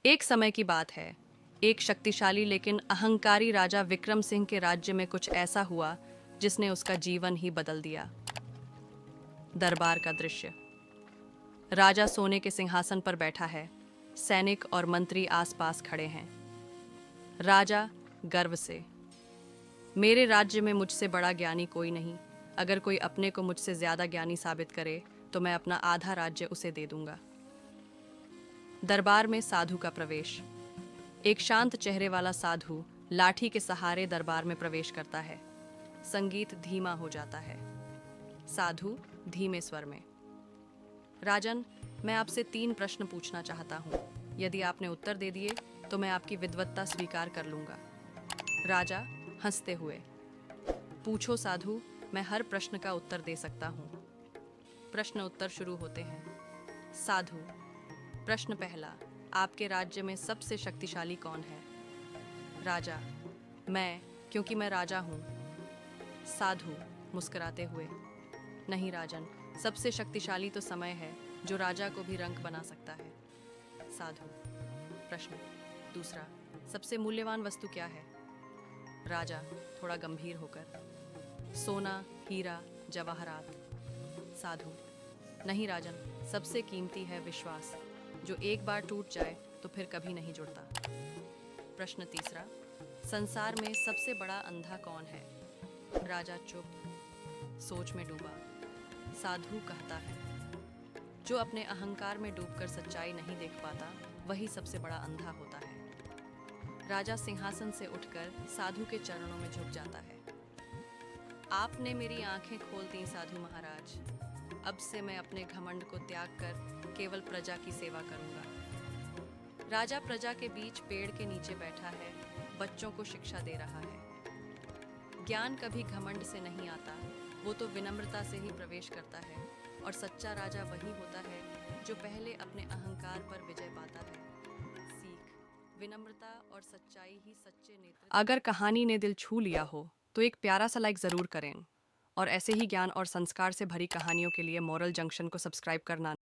एक समय की बात है। एक शक्तिशाली लेकिन अहंकारी राजा विक्रम सिंह के राज्य में कुछ ऐसा हुआ जिसने उसका जीवन ही बदल दिया। दरबार का दृश्य। राजा सोने के सिंहासन पर बैठा है। सैनिक और मंत्री आसपास खड़े हैं। राजा गर्व से, मेरे राज्य में मुझसे बड़ा ज्ञानी कोई नहीं। अगर कोई अपने को मुझसे ज्यादा ज्ञानी साबित करे तो मैं अपना आधा राज्य उसे दे दूंगा। दरबार में साधु का प्रवेश। एक शांत चेहरे वाला साधु लाठी के सहारे दरबार में प्रवेश करता है। संगीत धीमा हो जाता है। साधु धीमे स्वर में, राजन, मैं आपसे 3 प्रश्न पूछना चाहता हूँ। यदि आपने उत्तर दे दिए तो मैं आपकी विद्वत्ता स्वीकार कर लूंगा। राजा हंसते हुए, पूछो साधु, मैं हर प्रश्न का उत्तर दे सकता हूँ। प्रश्न उत्तर शुरू होते हैं। साधु, प्रश्न पहला, आपके राज्य में सबसे शक्तिशाली कौन है? राजा, मैं, क्योंकि मैं राजा हूँ। साधु मुस्कुराते हुए, नहीं राजन, सबसे शक्तिशाली तो समय है जो राजा को भी रंक बना सकता है। साधु, प्रश्न दूसरा, सबसे मूल्यवान वस्तु क्या है? राजा थोड़ा गंभीर होकर, सोना, हीरा, जवाहरात। साधु, नहीं राजन, सबसे कीमती है विश्वास, जो एक बार टूट जाए तो फिर कभी नहीं जुड़ता। प्रश्न तीसरा, संसार में सबसे बड़ा अंधा कौन है? राजा चुप, सोच में डूबा। साधु कहता है, जो अपने अहंकार में डूबकर सच्चाई नहीं देख पाता वही सबसे बड़ा अंधा होता है। राजा सिंहासन से उठकर साधु के चरणों में झुक जाता है। आपने मेरी आंखें खोल दी साधु महाराज। अब से मैं अपने घमंड को त्याग कर केवल प्रजा की सेवा करूंगा। राजा प्रजा के बीच पेड़ के नीचे बैठा है, बच्चों को शिक्षा दे रहा है। ज्ञान कभी घमंड से नहीं आता, वो तो विनम्रता से ही प्रवेश करता है। और सच्चा राजा वही होता है जो पहले अपने अहंकार पर विजय पाता है। सीख, विनम्रता और सच्चाई ही सच्चे नेतृत्व। अगर कहानी ने दिल छू लिया हो तो एक प्यारा सा लाइक ज़रूर करें। और ऐसे ही ज्ञान और संस्कार से भरी कहानियों के लिए मॉरल जंक्शन को सब्सक्राइब करना